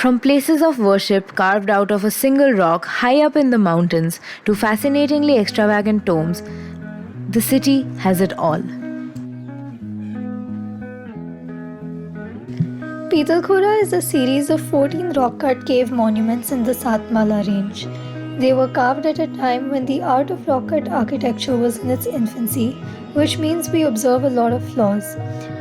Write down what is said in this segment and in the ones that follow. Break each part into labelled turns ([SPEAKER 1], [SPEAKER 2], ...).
[SPEAKER 1] From places of worship carved out of a single rock high up in the mountains to fascinatingly extravagant tombs, the city has it all.
[SPEAKER 2] Pitalkhora is a series of 14 rock-cut cave monuments in the Satmala range. They were carved at a time when the art of rock-cut architecture was in its infancy, which means we observe a lot of flaws.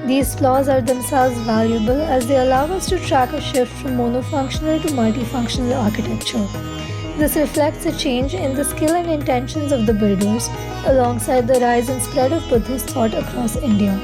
[SPEAKER 2] These flaws are themselves valuable as they allow us to track a shift from monofunctional to multifunctional architecture. This reflects a change in the skill and intentions of the builders, alongside the rise and spread of Buddhist thought across India.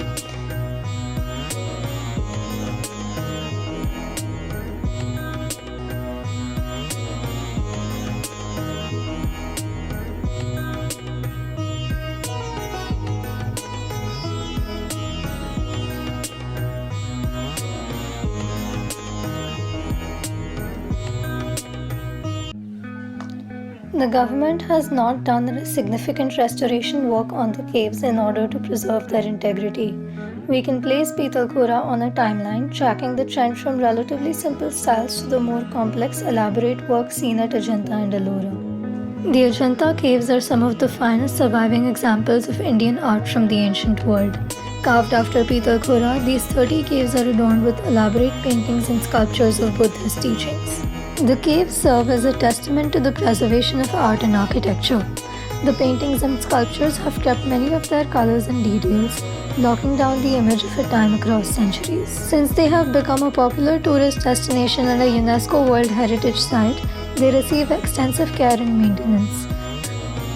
[SPEAKER 2] The government has not done significant restoration work on the caves in order to preserve their integrity. We can place Pitalkhora on a timeline, tracking the trend from relatively simple styles to the more complex, elaborate work seen at Ajanta and Ellora. The Ajanta caves are some of the finest surviving examples of Indian art from the ancient world. Carved after Pitalkhora, these 30 caves are adorned with elaborate paintings and sculptures of Buddhist teachings. The caves serve as a testament to the preservation of art and architecture. The paintings and sculptures have kept many of their colors and details, locking down the image of a time across centuries. Since they have become a popular tourist destination and a UNESCO World Heritage Site, they receive extensive care and maintenance.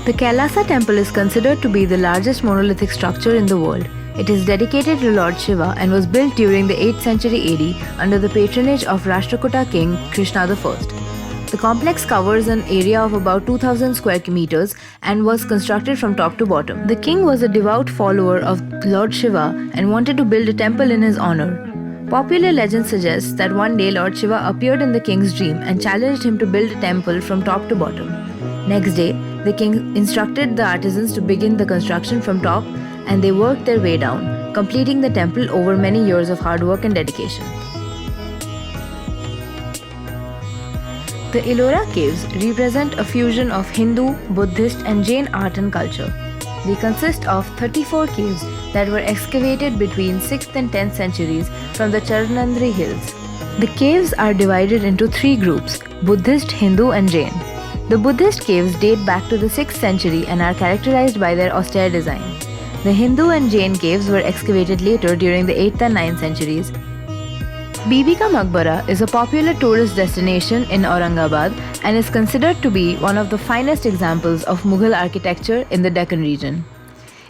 [SPEAKER 1] The Kailasa temple is considered to be the largest monolithic structure in the world. It is dedicated to Lord Shiva and was built during the 8th century AD under the patronage of Rashtrakuta king Krishna I. The complex covers an area of about 2,000 square meters and was constructed from top to bottom. The king was a devout follower of Lord Shiva and wanted to build a temple in his honor. Popular legend suggests that one day Lord Shiva appeared in the king's dream and challenged him to build a temple from top to bottom. Next day, the king instructed the artisans to begin the construction from top, and they worked their way down, completing the temple over many years of hard work and dedication. The Ellora caves represent a fusion of Hindu, Buddhist and Jain art and culture. They consist of 34 caves that were excavated between 6th and 10th centuries from the Charnandri hills. The caves are divided into three groups: Buddhist, Hindu and Jain. The Buddhist caves date back to the 6th century and are characterized by their austere design. The Hindu and Jain caves were excavated later during the 8th and 9th centuries. Bibi Ka Maqbara is a popular tourist destination in Aurangabad and is considered to be one of the finest examples of Mughal architecture in the Deccan region.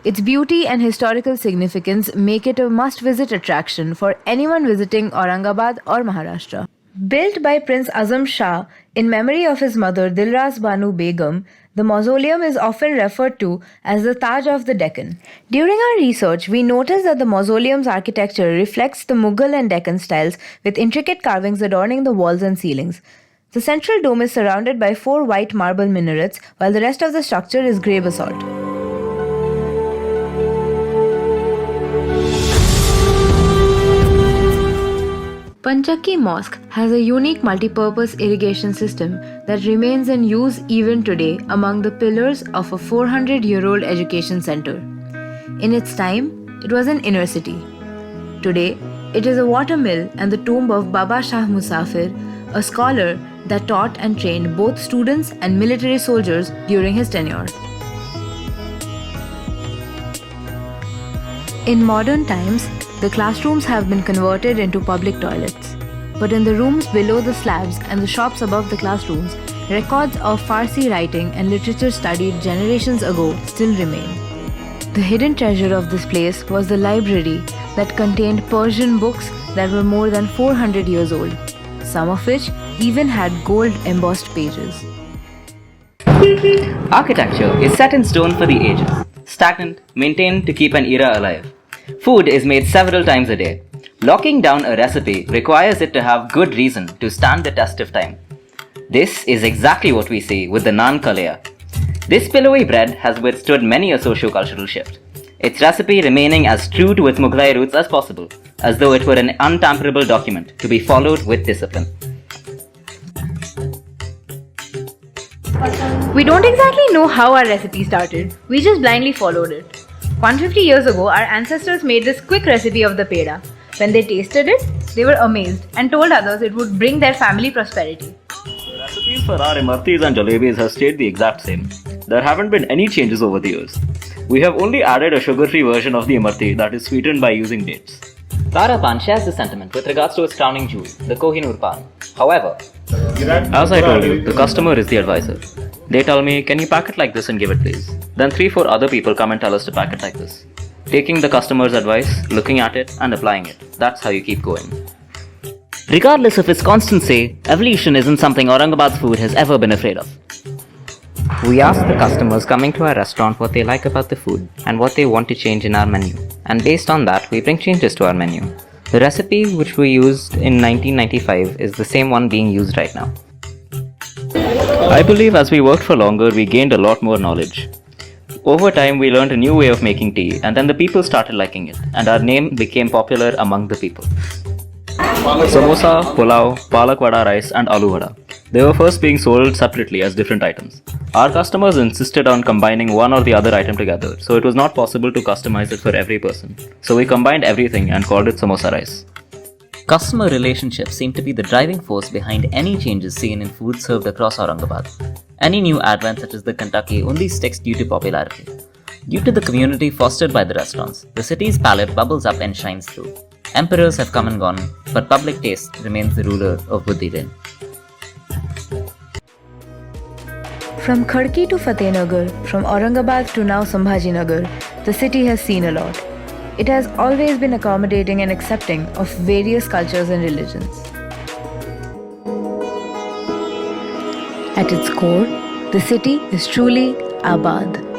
[SPEAKER 1] Its beauty and historical significance make it a must-visit attraction for anyone visiting Aurangabad or Maharashtra. Built by Prince Azam Shah in memory of his mother Dilras Banu Begum, the mausoleum is often referred to as the Taj of the Deccan. During our research, we noticed that the mausoleum's architecture reflects the Mughal and Deccan styles with intricate carvings adorning the walls and ceilings. The central dome is surrounded by 4 white marble minarets, while the rest of the structure is grey basalt. Panchakki Mosque has a unique multi-purpose irrigation system that remains in use even today among the pillars of a 400-year-old education center. In its time, it was an inner city. Today, it is a water mill and the tomb of Baba Shah Musafir, a scholar that taught and trained both students and military soldiers during his tenure. In modern times, the classrooms have been converted into public toilets. But in the rooms below the slabs and the shops above the classrooms, records of Farsi writing and literature studied generations ago still remain. The hidden treasure of this place was the library that contained Persian books that were more than 400 years old, some of which even had gold embossed pages.
[SPEAKER 3] Architecture is set in stone for the ages, stagnant, maintained to keep an era alive. Food is made several times a day. Locking down a recipe requires it to have good reason to stand the test of time. This is exactly what we see with the naan kalaya. This pillowy bread has withstood many a socio-cultural shift, its recipe remaining as true to its Mughlai roots as possible, as though it were an untamperable document to be followed with discipline.
[SPEAKER 1] We don't exactly know how our recipe started, we just blindly followed it. 150 years ago, our ancestors made this quick recipe of the peda. When they tasted it, they were amazed and told others it would bring their family prosperity.
[SPEAKER 4] The recipes for our imartis and jalebis have stayed the exact same. There haven't been any changes over the years. We have only added a sugar-free version of the imarti that is sweetened by using dates.
[SPEAKER 3] Tara Pan shares the sentiment with regards to its crowning jewel, the Kohinoor Pan. However,
[SPEAKER 4] As I told you, the customer is the advisor. They tell me, can you pack it like this and give it please? Then 3-4 other people come and tell us to pack it like this. Taking the customer's advice, looking at it and applying it. That's how you keep going.
[SPEAKER 3] regardless of its constancy, evolution isn't something Aurangabad's food has ever been afraid of. We ask the customers coming to our restaurant what they like about the food and what they want to change in our menu. And based on that, we bring changes to our menu. The recipe which we used in 1995 is the same one being used right now.
[SPEAKER 4] I believe as we worked for longer, we gained a lot more knowledge. Over time, we learned a new way of making tea, and then the people started liking it, and our name became popular among the people. Samosa, pulao, palak vada rice, and aloo vada. They were first being sold separately as different items. Our customers insisted on combining one or the other item together, so it was not possible to customize it for every person. So we combined everything and called it samosa rice.
[SPEAKER 3] Customer relationships seem to be the driving force behind any changes seen in food served across Aurangabad. Any new advent such as the Kentucky only sticks due to popularity. Due to the community fostered by the restaurants, the city's palate bubbles up and shines through. Emperors have come and gone, but public taste remains the ruler of Buddhi Din.
[SPEAKER 1] From Khadki to Fatehnagar, from Aurangabad to now Sambhajinagar, the city has seen a lot. It has always been accommodating and accepting of various cultures and religions. At its core, the city is truly Abad.